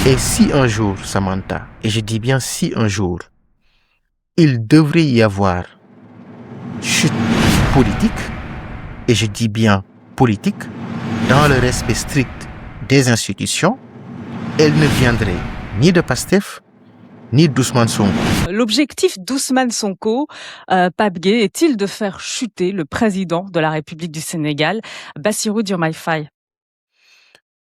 Et si un jour, Samantha, et je dis bien si un jour, il devrait y avoir chute politique, et je dis bien politique, dans le respect strict des institutions, elle ne viendrait ni de Pastef, ni d'Ousmane Sonko. L'objectif d'Ousmane Sonko, Pape Gueye, est-il de faire chuter le président de la République du Sénégal, Bassirou Diomaye Faye?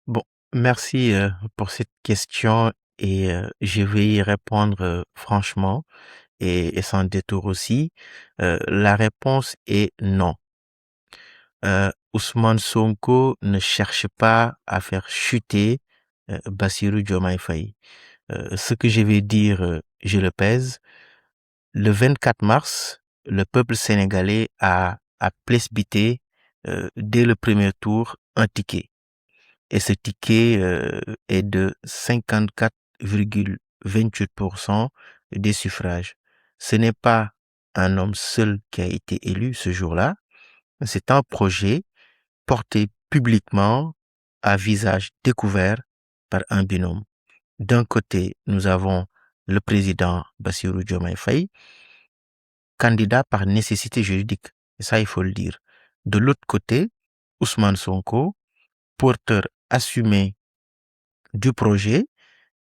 Bon, merci pour cette question et je vais y répondre franchement et sans détour aussi. La réponse est non. Ousmane Sonko ne cherche pas à faire chuter Bassirou Diomaye Faye. Ce que je vais dire, je le pèse. Le 24 mars, le peuple sénégalais a plébiscité dès le premier tour un ticket. Et ce ticket est de 54,28% des suffrages. Ce n'est pas un homme seul qui a été élu ce jour-là, c'est un projet porté publiquement à visage découvert par un binôme. D'un côté, nous avons le président Bassirou Diomaye Faye, candidat par nécessité juridique, et ça il faut le dire. De l'autre côté, Ousmane Sonko, porteur assumé du projet,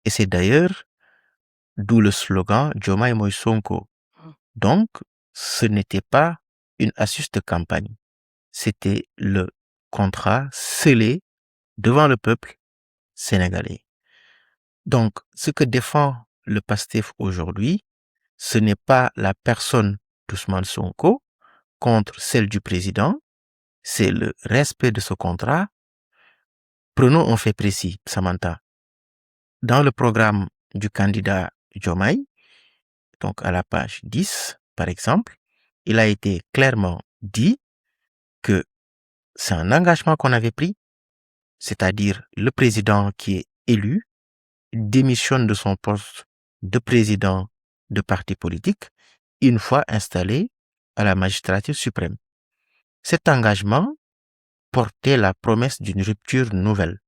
et c'est d'ailleurs d'où le slogan Diomaye Moïse Sonko. Donc, ce n'était pas une astuce de campagne, c'était le contrat scellé devant le peuple sénégalais. Donc, ce que défend le PASTEF aujourd'hui, ce n'est pas la personne d'Ousmane Sonko contre celle du président, c'est le respect de ce contrat. Prenons un fait précis, Samantha. Dans le programme du candidat Diomaye, donc à la page 10, par exemple, il a été clairement dit que c'est un engagement qu'on avait pris, c'est-à-dire le président qui est élu démissionne de son poste de président de parti politique une fois installé à la magistrature suprême. Cet engagement portait la promesse d'une rupture nouvelle,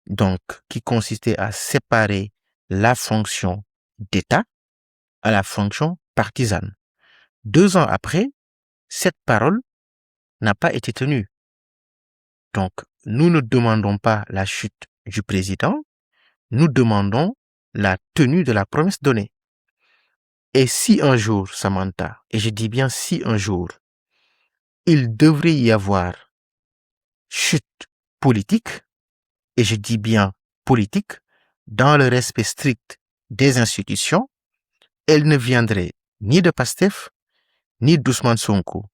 donc qui consistait à séparer la fonction d'État à la fonction partisane. 2 ans après, cette parole n'a pas été tenue. Donc, nous ne demandons pas la chute du président, nous demandons la tenue de la promesse donnée. Et si un jour, Samantha, et je dis bien si un jour, il devrait y avoir chute politique, et je dis bien politique, dans le respect strict des institutions, elle ne viendrait ni de Pastef, ni d'Ousmane Sonko.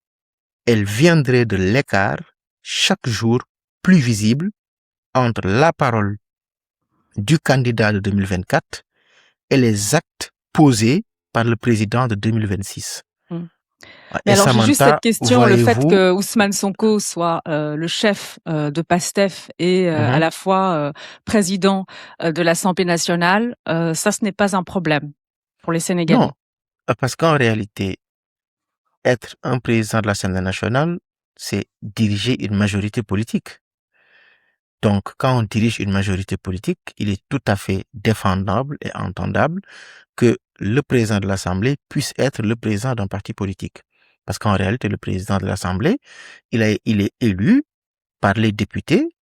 Elle viendrait de l'écart chaque jour plus visible entre la parole du candidat de 2024 et les actes posés par le président de 2026. Mais Et alors j'ai juste cette Samantha, question, le fait voyez-vous, que Ousmane Sonko soit le chef de PASTEF et à la fois président de l'Assemblée nationale, ça ce n'est pas un problème pour les Sénégalais. non, parce qu'en réalité, être un président de l'Assemblée nationale, c'est diriger une majorité politique. Donc, quand on dirige une majorité politique, il est tout à fait défendable et entendable que le président de l'Assemblée puisse être le président d'un parti politique. Parce qu'en réalité, le président de l'Assemblée, il est élu par les députés,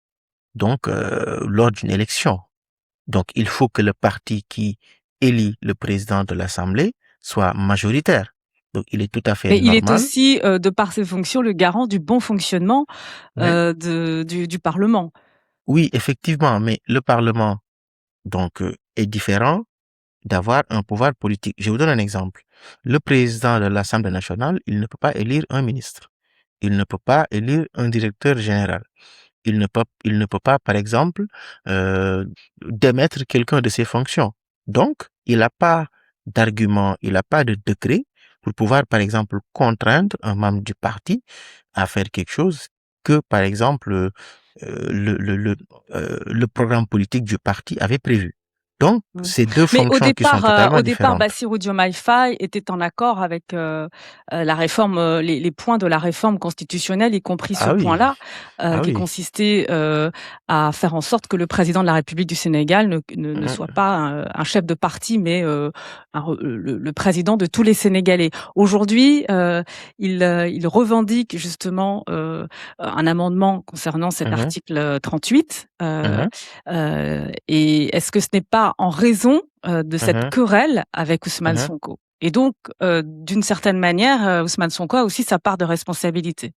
donc lors d'une élection. Donc, il faut que le parti qui élit le président de l'Assemblée soit majoritaire. Donc, il est tout à fait Mais il est normal. aussi, de par ses fonctions, le garant du bon fonctionnement Ouais. du Parlement. Oui, effectivement, mais le Parlement, donc, est différent d'avoir un pouvoir politique. Je vous donne un exemple. Le président de l'Assemblée nationale, il ne peut pas élire un ministre. Il ne peut pas élire un directeur général. Il ne peut pas, par exemple, démettre quelqu'un de ses fonctions. Donc, il n'a pas d'argument, il n'a pas de décret pour pouvoir, par exemple, contraindre un membre du parti à faire quelque chose que, par exemple, le programme politique du parti avait prévu. Donc, c'est deux Mais fonctions qui sont totalement au départ, différentes. Bassirou Diomaye Faye était en accord avec la réforme, les points de la réforme constitutionnelle, y compris ce Ah oui, point-là, ah qui oui. consistait à faire en sorte que le président de la République du Sénégal ne soit Mhm, pas un chef de parti, mais le président de tous les Sénégalais. Aujourd'hui, il revendique justement un amendement concernant cet mhm, article 38. mhm, Et est-ce que ce n'est pas en raison de cette mhm, querelle avec Ousmane mhm. Sonko? Et donc, d'une certaine manière, Ousmane Sonko a aussi sa part de responsabilité.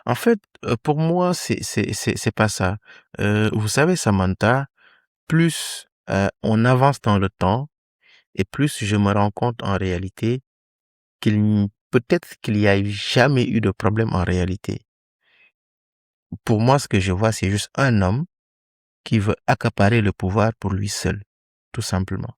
En fait, pour moi, c'est pas ça. Vous savez, Samantha, plus on avance dans le temps et plus je me rends compte en réalité peut-être qu'il n'y a jamais eu de problème en réalité. Pour moi, ce que je vois, c'est juste un homme qui veut accaparer le pouvoir pour lui seul, tout simplement.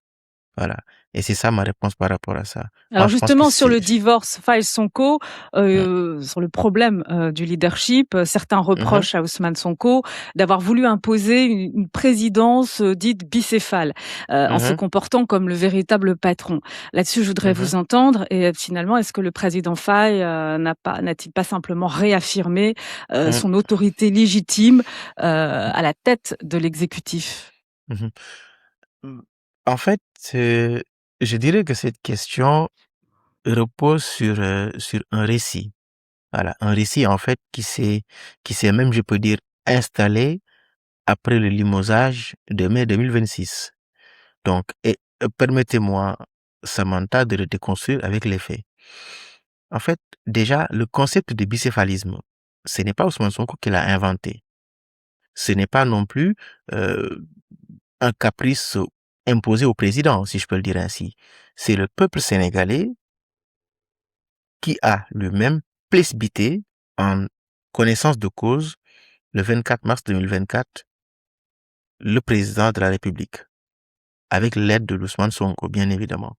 Voilà. Et c'est ça ma réponse par rapport à ça. Moi, Alors je pense que justement sur le divorce Faye-Sonko, Mm. sur le problème, du leadership, certains Mhm, reprochent à Ousmane Sonko d'avoir voulu imposer une présidence, dite bicéphale, en se mhm, comportant comme le véritable patron. Là-dessus, je voudrais mhm, vous entendre et finalement, est-ce que le président Faye, n'a-t-il pas simplement réaffirmé, mm, son autorité légitime, à la tête de l'exécutif? mhm. Mm. En fait, je dirais que cette question repose sur un récit. Voilà, un récit en fait qui s'est même, je peux dire, installé après le limogeage de mai 2026. Donc, permettez-moi, Samantha, de le déconstruire avec les faits. En fait, déjà, le concept de bicéphalisme, ce n'est pas Ousmane Sonko qui l'a inventé. Ce n'est pas non plus euh, un caprice imposé au président, si je peux le dire ainsi. C'est le peuple sénégalais qui a lui-même plébiscité en connaissance de cause le 24 mars 2024 le président de la République, avec l'aide de Ousmane Sonko, bien évidemment.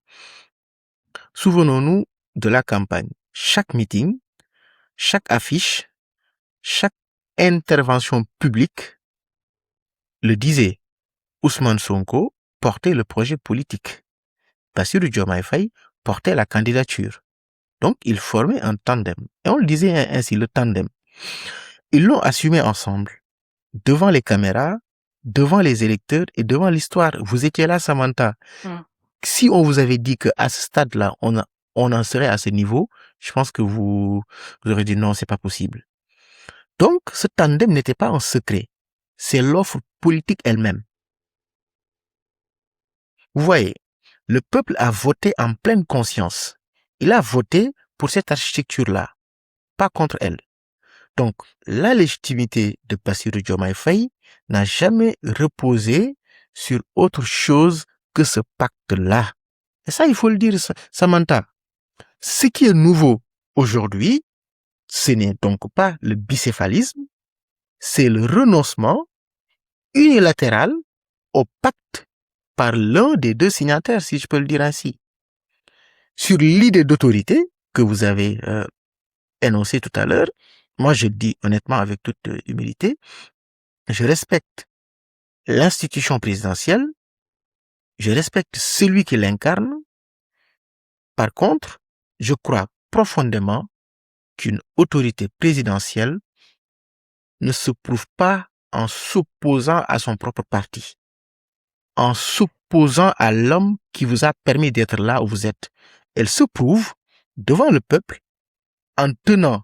Souvenons-nous de la campagne. Chaque meeting, chaque affiche, chaque intervention publique le disait. Ousmane Sonko portait le projet politique. Bassirou Diomaye Faye portait la candidature. Donc, ils formaient un tandem. Et on le disait ainsi, le tandem. Ils l'ont assumé ensemble, devant les caméras, devant les électeurs et devant l'histoire. Vous étiez là, Samantha. Mmh. Si on vous avait dit qu'à ce stade-là, on en serait à ce niveau, je pense que vous aurez dit non, c'est pas possible. Donc, ce tandem n'était pas un secret. C'est l'offre politique elle-même. Vous voyez, le peuple a voté en pleine conscience. Il a voté pour cette architecture-là, pas contre elle. Donc, la légitimité de Bassirou Diomaye Faye n'a jamais reposé sur autre chose que ce pacte-là. Et ça, il faut le dire, Samantha. Ce qui est nouveau aujourd'hui, ce n'est donc pas le bicéphalisme, c'est le renoncement unilatéral au pacte par l'un des deux signataires, si je peux le dire ainsi. Sur l'idée d'autorité que vous avez énoncée tout à l'heure, moi je le dis honnêtement avec toute humilité, je respecte l'institution présidentielle, je respecte celui qui l'incarne. Par contre, je crois profondément qu'une autorité présidentielle ne se prouve pas en s'opposant à son propre parti, en s'opposant à l'homme qui vous a permis d'être là où vous êtes. Elle se prouve devant le peuple en tenant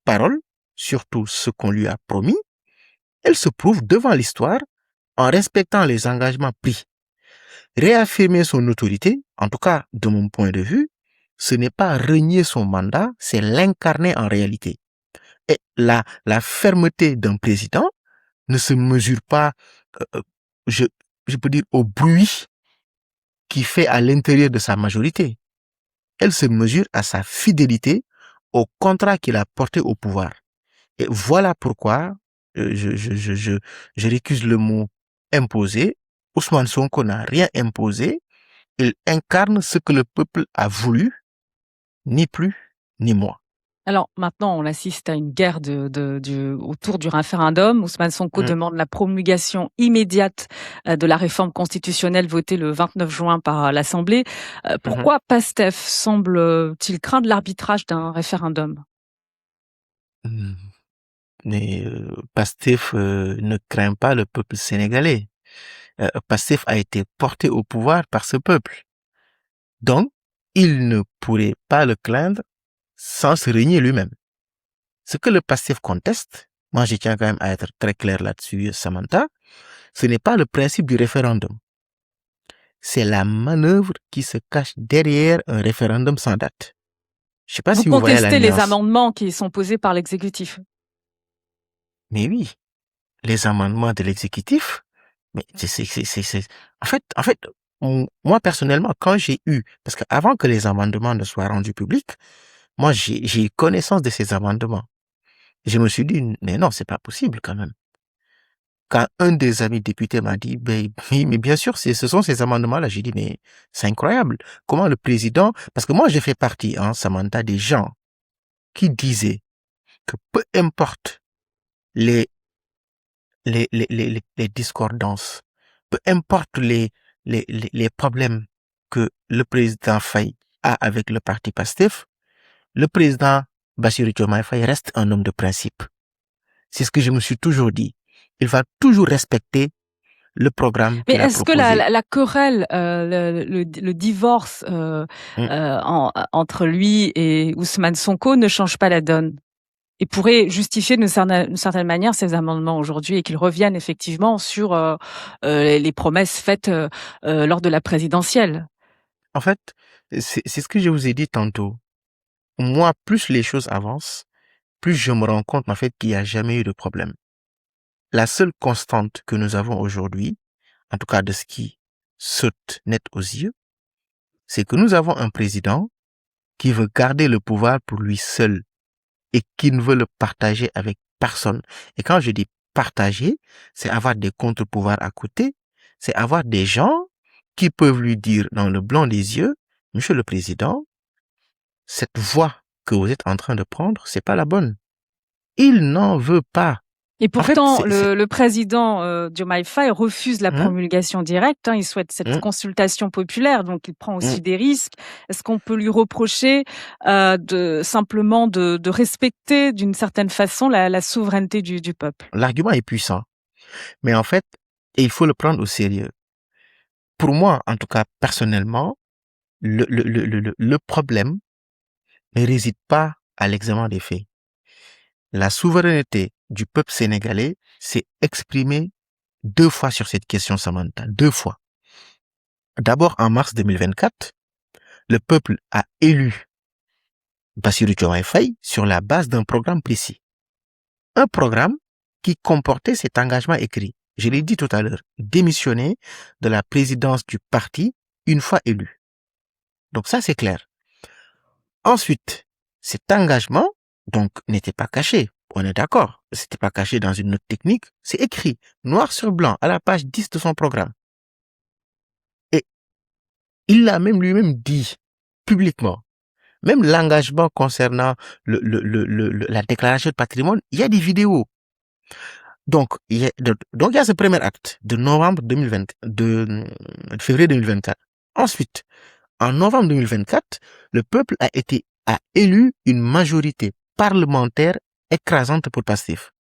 parole, surtout ce qu'on lui a promis. Elle se prouve devant l'histoire en respectant les engagements pris. Réaffirmer son autorité, en tout cas de mon point de vue, ce n'est pas renier son mandat, c'est l'incarner en réalité. Et la fermeté d'un président ne se mesure pas, euh, je, je peux dire, au bruit qu'il fait à l'intérieur de sa majorité. Elle se mesure à sa fidélité au contrat qu'il a porté au pouvoir. Et voilà pourquoi je récuse le mot imposer. Ousmane Sonko n'a rien imposé. Il incarne ce que le peuple a voulu, ni plus ni moins. Alors maintenant, on assiste à une guerre autour du référendum. Ousmane Sonko Hum, demande la promulgation immédiate de la réforme constitutionnelle votée le 29 juin par l'Assemblée. mhm. Pourquoi PASTEF semble-t-il craindre l'arbitrage d'un référendum? Hum. Mais Pastef ne craint pas le peuple sénégalais. Pastef a été porté au pouvoir par ce peuple. Donc, il ne pourrait pas le craindre sans se régner lui-même. Ce que le Pastef conteste, moi je tiens quand même à être très clair là-dessus, Samantha, ce n'est pas le principe du référendum. C'est la manœuvre qui se cache derrière un référendum sans date. Je ne sais pas Vous si vous voyez la contestez les nuance. amendements qui sont posés par l'exécutif. Mais oui, les amendements de l'exécutif, mais en fait, moi personnellement, quand j'ai eu, parce qu'avant que les amendements ne soient rendus publics, moi j'ai eu connaissance de ces amendements. Je me suis dit, mais non, c'est pas possible quand même. Quand un des amis députés m'a dit, ben, oui, mais bien sûr, ce sont ces amendements-là, j'ai dit, mais c'est incroyable. Comment le président, parce que moi j'ai fait partie, Samantha, des gens qui disaient que peu importe les les discordances, peu importe les problèmes que le président Faye a avec le parti PASTEF, le président Bassirou Diomaye Faye reste un homme de principe. C'est ce que je me suis toujours dit. Il va toujours respecter le programme Mais qu'il a est-ce que la, proposé. la, la querelle, le divorce Hum. entre lui et Ousmane Sonko ne change pas la donne et pourrait justifier d'une certaine manière ces amendements aujourd'hui et qu'ils reviennent effectivement sur les promesses faites lors de la présidentielle? En fait, c'est ce que je vous ai dit tantôt. Moi, plus les choses avancent, plus je me rends compte en fait qu'il n'y a jamais eu de problème. La seule constante que nous avons aujourd'hui, en tout cas de ce qui saute net aux yeux, c'est que nous avons un président qui veut garder le pouvoir pour lui seul et qui ne veut le partager avec personne. Et quand je dis partager, c'est avoir des contre-pouvoirs à côté, c'est avoir des gens qui peuvent lui dire dans le blanc des yeux, Monsieur le Président, cette voie que vous êtes en train de prendre, c'est pas la bonne. Il n'en veut pas. Et En fait, pourtant, le président Diomaye Faye refuse la Hein, promulgation directe. Il souhaite cette hein, consultation populaire, donc il prend hein. aussi des risques. Est-ce qu'on peut lui reprocher de respecter d'une certaine façon la souveraineté du peuple? L'argument est puissant, mais en fait, il faut le prendre au sérieux. Pour moi, en tout cas personnellement, le problème ne réside pas à l'examen des faits. La souveraineté du peuple sénégalais s'est exprimée 2 fois sur cette question, Samantha. 2 fois. D'abord, en mars 2024, le peuple a élu Bassirou Diomaye Faye sur la base d'un programme précis. Un programme qui comportait cet engagement écrit. Je l'ai dit tout à l'heure, démissionner de la présidence du parti une fois élu. Donc ça, c'est clair. Ensuite, cet engagement, donc, n'était pas caché. On est d'accord. C'était pas caché dans une note technique. C'est écrit, noir sur blanc, à la page 10 de son programme. Et il l'a même lui-même dit publiquement. Même l'engagement concernant la déclaration de patrimoine, il y a des vidéos. Donc, il y a ce premier acte de novembre 2020, de février 2024. Ensuite, en novembre 2024, le peuple a élu une majorité parlementaire écrasante pour Pastef.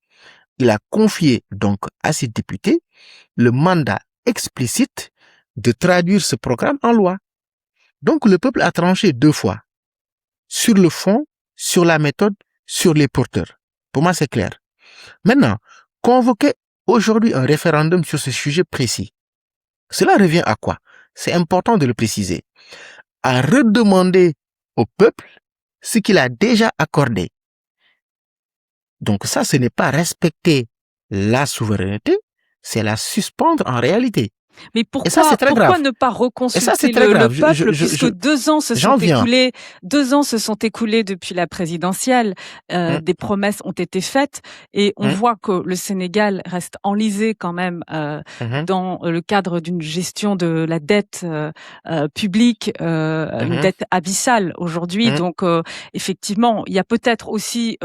Il a confié donc à ses députés le mandat explicite de traduire ce programme en loi. Donc le peuple a tranché 2 fois. Sur le fond, sur la méthode, sur les porteurs. Pour moi, c'est clair. Maintenant, convoquer aujourd'hui un référendum sur ce sujet précis, cela revient à quoi? C'est important de le préciser. À redemander au peuple ce qu'il a déjà accordé. Donc ça, ce n'est pas respecter la souveraineté, c'est la suspendre en réalité. Mais Et ça, c'est très pourquoi grave. ne pas Et ça, c'est reconsulter très le grave. peuple puisque 2 ans se sont J'en viens. écoulés 2 ans se sont écoulés depuis la présidentielle, Hum, des promesses ont été faites et on hum, voit que le Sénégal reste enlisé quand même, mhm, dans le cadre d'une gestion de la dette, publique, une mhm, dette abyssale aujourd'hui. hum, Donc, effectivement, il y a peut-être aussi,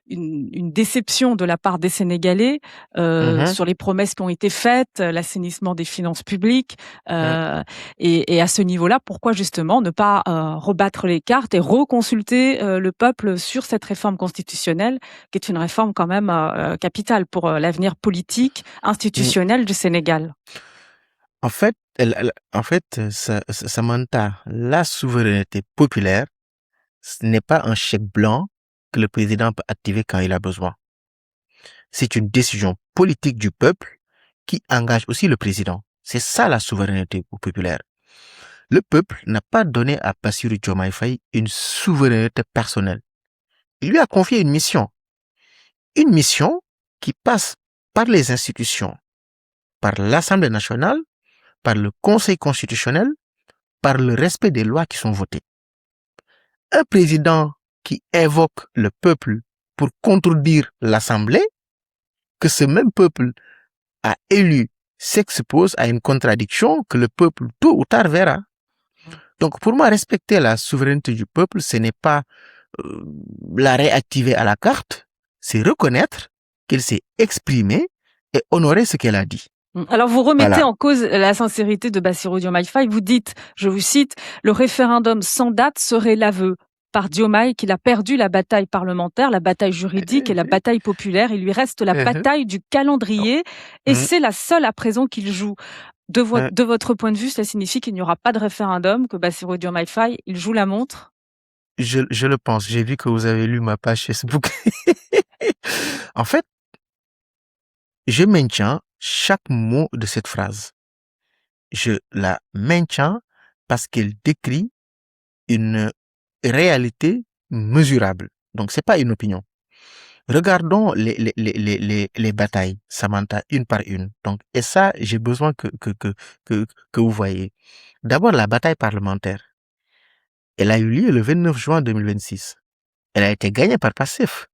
une déception de la part des Sénégalais, mhm, sur les promesses qui ont été faites, l'assainissement des finances publiques, hum. et à ce niveau-là, pourquoi justement ne pas, rebattre les cartes et reconsulter, le peuple sur cette réforme constitutionnelle, qui est une réforme quand même, capitale pour, l'avenir politique, Hum. institutionnel du Sénégal? Samantha, la souveraineté populaire, ce n'est pas un chèque blanc que le président peut activer quand il a besoin. C'est une décision politique du peuple qui engage aussi le président. C'est ça la souveraineté populaire. Le peuple n'a pas donné à Bassirou Diomaye Faye une souveraineté personnelle. Il lui a confié une mission qui passe par les institutions, par l'Assemblée nationale, par le Conseil constitutionnel, par le respect des lois qui sont votées. Un président qui invoque le peuple pour contredire l'Assemblée, que ce même peuple a élu, s'expose à une contradiction que le peuple tôt ou tard verra. Donc pour moi, respecter la souveraineté du peuple, ce n'est pas euh, la réactiver à la carte, c'est reconnaître qu'elle s'est exprimée et honorer ce qu'elle a dit. Alors vous remettez Voilà. en cause la sincérité de Bassirou Diomaye Faye. Vous dites, je vous cite: «Le référendum sans date serait l'aveu par Diomaye qu'il a perdu la bataille parlementaire, la bataille juridique et la bataille populaire. Il lui reste la bataille du calendrier et c'est la seule à présent qu'il joue». De votre point de vue, cela signifie qu'il n'y aura pas de référendum, que Bassirou Diomaye Faye, il joue la montre? Je le pense. J'ai vu que vous avez lu ma page Facebook. En fait, je maintiens chaque mot de cette phrase. Je la maintiens parce qu'elle décrit une réalité mesurable. Donc, c'est pas une opinion. Regardons les batailles, Samantha, une par une. Donc, et ça, j'ai besoin que vous voyez. D'abord, la bataille parlementaire. Elle a eu lieu le 29 juin 2026. Elle a été gagnée par Pastef.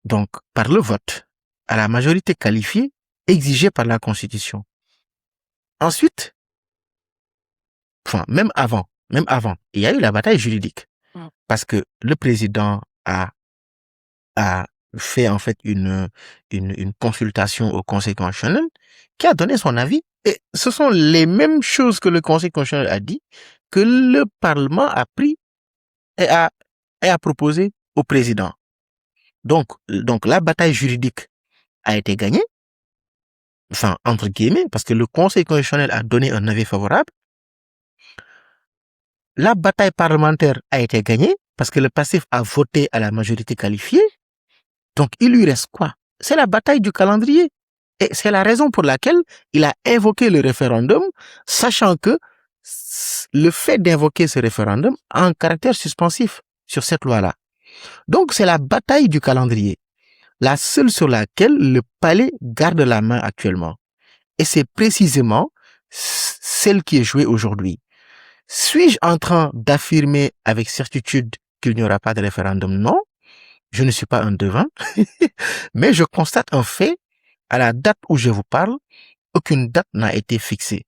Donc, par le vote, à la majorité qualifiée exigée par la Constitution. Ensuite, même avant, il y a eu la bataille juridique. Parce que le président a fait en fait une consultation au Conseil constitutionnel qui a donné son avis. Et ce sont les mêmes choses que le Conseil constitutionnel a dit que le Parlement a pris et a proposé au président. Donc la bataille juridique a été gagnée, enfin, entre guillemets, parce que le Conseil constitutionnel a donné un avis favorable. La bataille parlementaire a été gagnée parce que le passif a voté à la majorité qualifiée. Donc, il lui reste quoi? C'est la bataille du calendrier. Et c'est la raison pour laquelle il a invoqué le référendum, sachant que le fait d'invoquer ce référendum a un caractère suspensif sur cette loi-là. Donc, c'est la bataille du calendrier, la seule sur laquelle le palais garde la main actuellement. Et c'est précisément celle qui est jouée aujourd'hui. Suis-je en train d'affirmer avec certitude qu'il n'y aura pas de référendum? Non, je ne suis pas un devin, mais je constate un fait. À la date où je vous parle, aucune date n'a été fixée.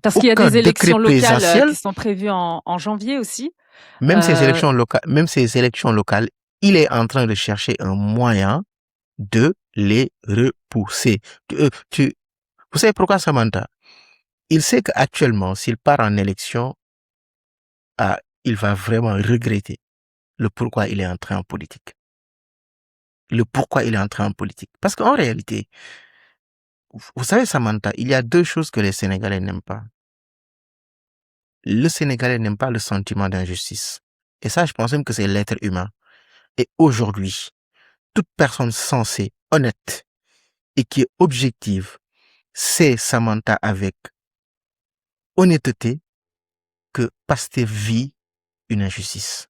Parce qu'il y a Aucun des décret élections locales, présidentiel, qui sont prévues en janvier aussi. même ces Heu, élections locales, il est en train de chercher un moyen de les repousser. Vous savez pourquoi, Samantha? Il sait qu'actuellement, s'il part en élection, il va vraiment regretter le pourquoi il est entré en politique. Le pourquoi il est entré en politique. Parce qu'en réalité, vous savez, Samantha, il y a deux choses que les Sénégalais n'aiment pas. Le Sénégalais n'aime pas le sentiment d'injustice. Et ça, je pense même que c'est l'être humain. Et aujourd'hui, toute personne sensée, honnête et qui est objective, sait, Samantha, avec honnêteté, que Pastef vit une injustice.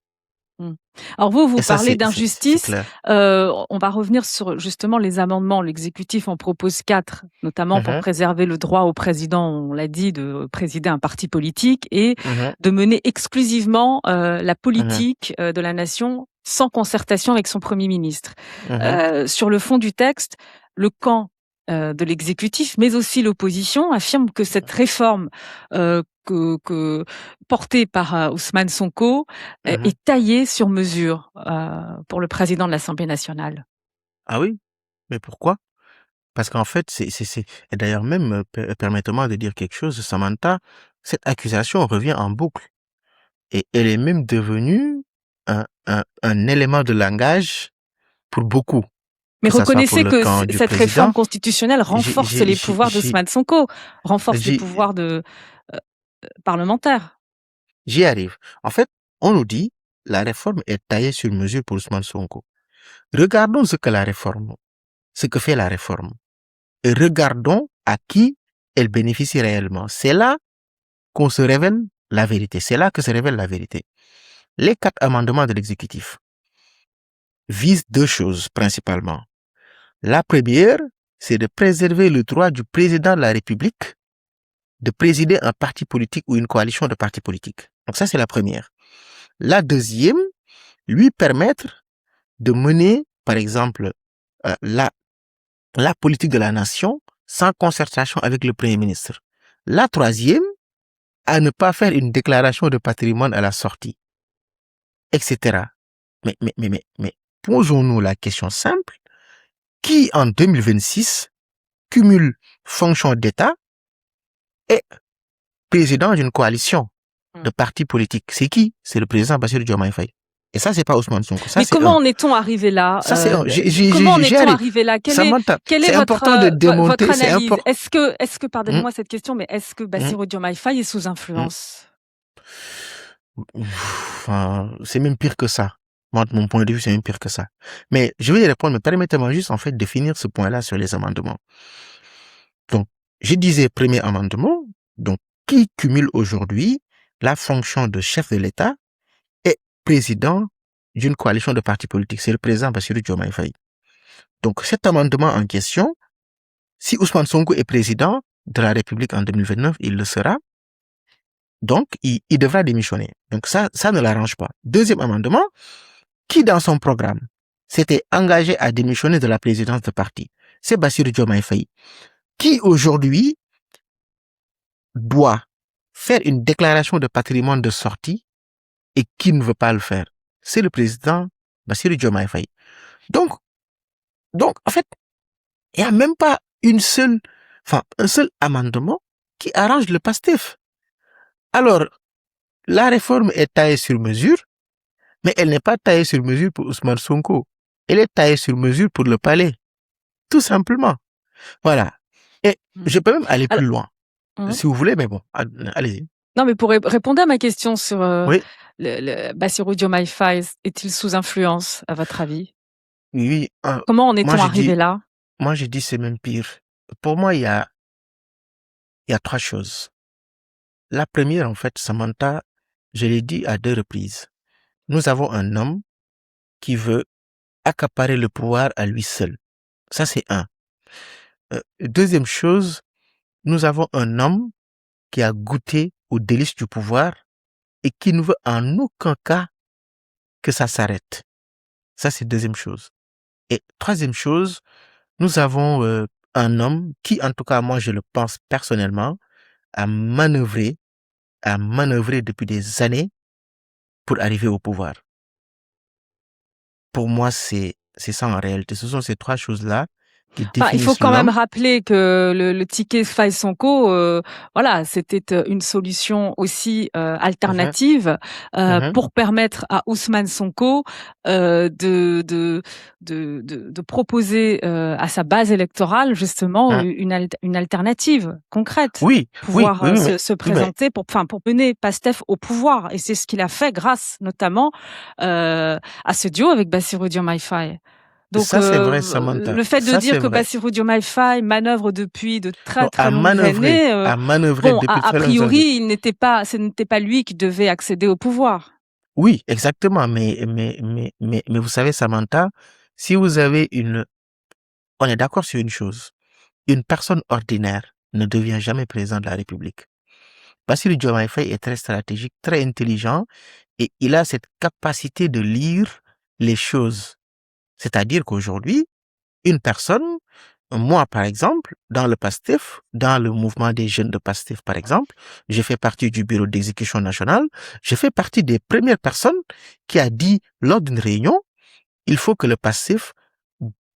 Mmh. Alors vous Et ça, parlez c'est d'injustice. clair. On va revenir sur justement les amendements. L'exécutif en propose 4, notamment pour Mhm, préserver le droit au président, on l'a dit, de présider un parti politique et mhm, de mener exclusivement la mhm, politique de la nation sans concertation avec son Premier ministre. mhm, Sur le fond du texte, le camp de l'exécutif, mais aussi l'opposition, affirme que cette réforme que portée par Ousmane Sonko mhm. est taillée sur mesure pour le président de l'Assemblée nationale. Ah oui? Mais pourquoi? Parce qu'en fait, et d'ailleurs même, permettez-moi de dire quelque chose, Samantha, cette accusation revient en boucle. Et elle est même devenue un élément de langage pour beaucoup, Mais que ça soit pour reconnaissez le que camp du cette réforme président. constitutionnelle renforce les pouvoirs d'Ousmane Sonko, renforce les J'y pouvoirs de parlementaires. j'y arrive. En fait, on nous dit la réforme est taillée sur mesure pour Ousmane Sonko. Regardons ce que fait la réforme. Et regardons à qui elle bénéficie réellement. C'est là qu'on se révèle la vérité. C'est là que se révèle la vérité. Les 4 amendements de l'exécutif visent 2 choses principalement. La première, c'est de préserver le droit du président de la République de présider un parti politique ou une coalition de partis politiques. Donc ça, c'est la première. La deuxième, lui permettre de mener, par exemple, la politique de la nation sans concertation avec le Premier ministre. La troisième, à ne pas faire une déclaration de patrimoine à la sortie, etc. Mais posons-nous la question simple. Qui, en 2026, cumule fonction d'État et président d'une coalition de partis politiques? C'est qui? C'est le président Bassirou Diomaye Faye. Et ça, c'est pas Ousmane Sonko. Ça, Mais c'est comment un. en est-on arrivé là Ça, c'est un. Comment en J'y est-on arrive. arrivé là Samantha, quelle est c'est important de votre démonter, c'est analyse? important. Est-ce que, Hum, pardonnez-moi cette question, mais est-ce que hum, Bassirou Diomaye Faye est sous hum. influence? Enfin, c'est même pire que ça. Moi, de mon point de vue, c'est même pire que ça. Mais je vais y répondre, mais permettez-moi juste, en fait, de finir ce point-là sur les amendements. Donc, je disais premier amendement, donc, qui cumule aujourd'hui la fonction de chef de l'État et président d'une coalition de partis politiques? C'est le président Bassirou Diomaye Faye. Donc, cet amendement en question, si Ousmane Sonko est président de la République en 2029, il le sera. Donc, il devra démissionner. Donc, ça ne l'arrange pas. Deuxième amendement, qui dans son programme s'était engagé à démissionner de la présidence de parti? C'est Bassirou Diomaye Faye, qui aujourd'hui doit faire une déclaration de patrimoine de sortie et qui ne veut pas le faire. C'est le président Bassirou Diomaye Faye. Donc, en fait, il n'y a même pas un seul amendement qui arrange le PASTEF. Alors, la réforme est taillée sur mesure, mais elle n'est pas taillée sur mesure pour Ousmane Sonko. Elle est taillée sur mesure pour le palais. Tout simplement. Voilà. Et je peux même aller plus Alors, loin, mmh. si vous voulez, mais bon, allez-y. Non, mais pour répondre à ma question sur Oui, Bassirou Diomaye Faye, est-il sous influence, à votre avis? oui. Comment en Moi, est-on je arrivé dis, là? c'est même pire. Pour moi, il y a 3 choses. La première, en fait, Samantha, je l'ai dit à 2 reprises. Nous avons un homme qui veut accaparer le pouvoir à lui seul. Ça, c'est un. Deuxième chose, nous avons un homme qui a goûté aux délices du pouvoir et qui ne veut en aucun cas que ça s'arrête. Ça, c'est deuxième chose. Et troisième chose, nous avons un homme qui, en tout cas, moi, je le pense personnellement, a manœuvré depuis des années pour arriver au pouvoir. Pour moi, c'est ça en réalité. Ce sont ces 3 choses-là qui Il faut définissent quand même l'homme. rappeler que le ticket Faye Sonko, voilà, c'était une solution aussi Mhm, alternative mhm, pour permettre à Ousmane Sonko de proposer à sa base électorale justement mhm. une alternative concrète, Oui, pouvoir se oui, mais présenter pour mener Pastef au pouvoir. Et c'est ce qu'il a fait grâce notamment à ce duo avec Bassirou Diomaye Faye. Donc, ça, c'est vrai, Samantha. le fait de Ça, dire c'est que vrai. Bassirou Diomaye Faye manœuvre depuis de très Non, très longues années, à manœuvrer bon, depuis a très longues priori, années. ce n'était pas lui qui devait accéder au pouvoir. Oui, exactement. Mais vous savez, Samantha, si vous avez on est d'accord sur une chose. Une personne ordinaire ne devient jamais président de la République. Bassirou Diomaye Faye est très stratégique, très intelligent et il a cette capacité de lire les choses. C'est-à-dire qu'aujourd'hui, une personne, moi par exemple, dans le PASTEF, dans le mouvement des jeunes de PASTEF par exemple, je fais partie du bureau d'exécution nationale, je fais partie des premières personnes qui a dit lors d'une réunion, il faut que le PASTEF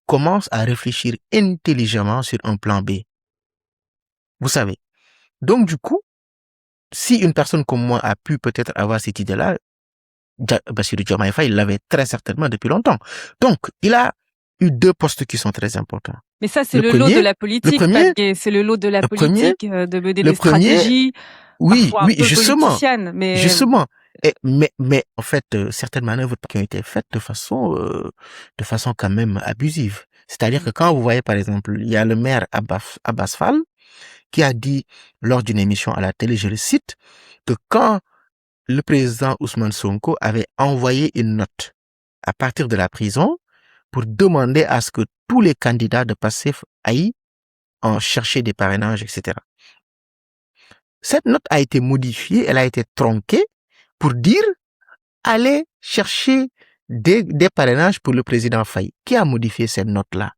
commence à réfléchir intelligemment sur un plan B. Vous savez. Donc du coup, si une personne comme moi a pu peut-être avoir cette idée-là, Bassirou Diomaye Faye, il l'avait très certainement depuis longtemps. Donc, il a eu deux postes qui sont très importants. Mais ça, c'est le lot de la politique, premier, c'est le lot de la le premier, politique, de mener le des premier, stratégies, oui, parfois un oui, peu justement, politiciennes, mais justement. Mais en fait, certaines manœuvres qui ont été faites de façon quand même abusive. C'est-à-dire que quand vous voyez, par exemple, il y a le maire Abbas Fall qui a dit lors d'une émission à la télé, je le cite, que quand le président Ousmane Sonko avait envoyé une note à partir de la prison pour demander à ce que tous les candidats de PASTEF aillent en chercher des parrainages, etc. Cette note a été modifiée, elle a été tronquée pour dire allez chercher des parrainages pour le président Faye. Qui a modifié cette note-là?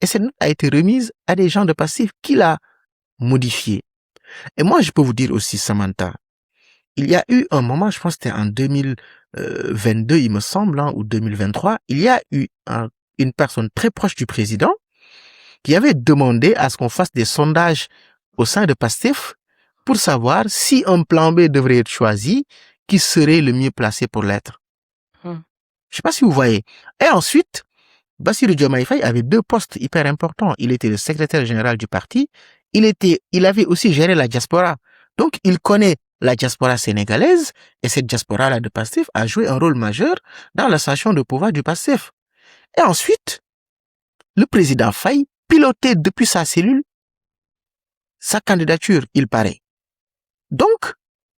Et cette note a été remise à des gens de PASTEF qui l'a modifiée. Et moi, je peux vous dire aussi, Samantha, il y a eu un moment, je pense que c'était en 2022, il me semble, ou 2023, il y a eu une personne très proche du président qui avait demandé à ce qu'on fasse des sondages au sein de PASTEF pour savoir si un plan B devrait être choisi, qui serait le mieux placé pour l'être. Je ne sais pas si vous voyez. Et ensuite, Bassirou Diomaye Faye avait deux postes hyper importants. Il était le secrétaire général du parti. Il avait aussi géré la diaspora. Donc, il connaît la diaspora sénégalaise et cette diaspora-là de PASTEF a joué un rôle majeur dans l'ascension de pouvoir du PASTEF. Et ensuite, le président Faye pilotait depuis sa cellule sa candidature, il paraît. Donc,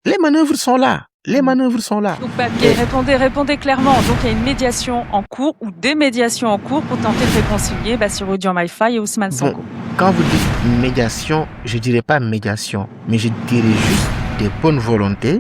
les manœuvres sont là. Les manœuvres sont là. Donc, Papier, répondez clairement. Donc, il y a une médiation en cours ou des médiations en cours pour tenter de réconcilier Bassirou Diomaye Faye et Ousmane Sonko. Bon, quand vous dites médiation, je dirais pas médiation, mais je dirais juste des bonnes volontés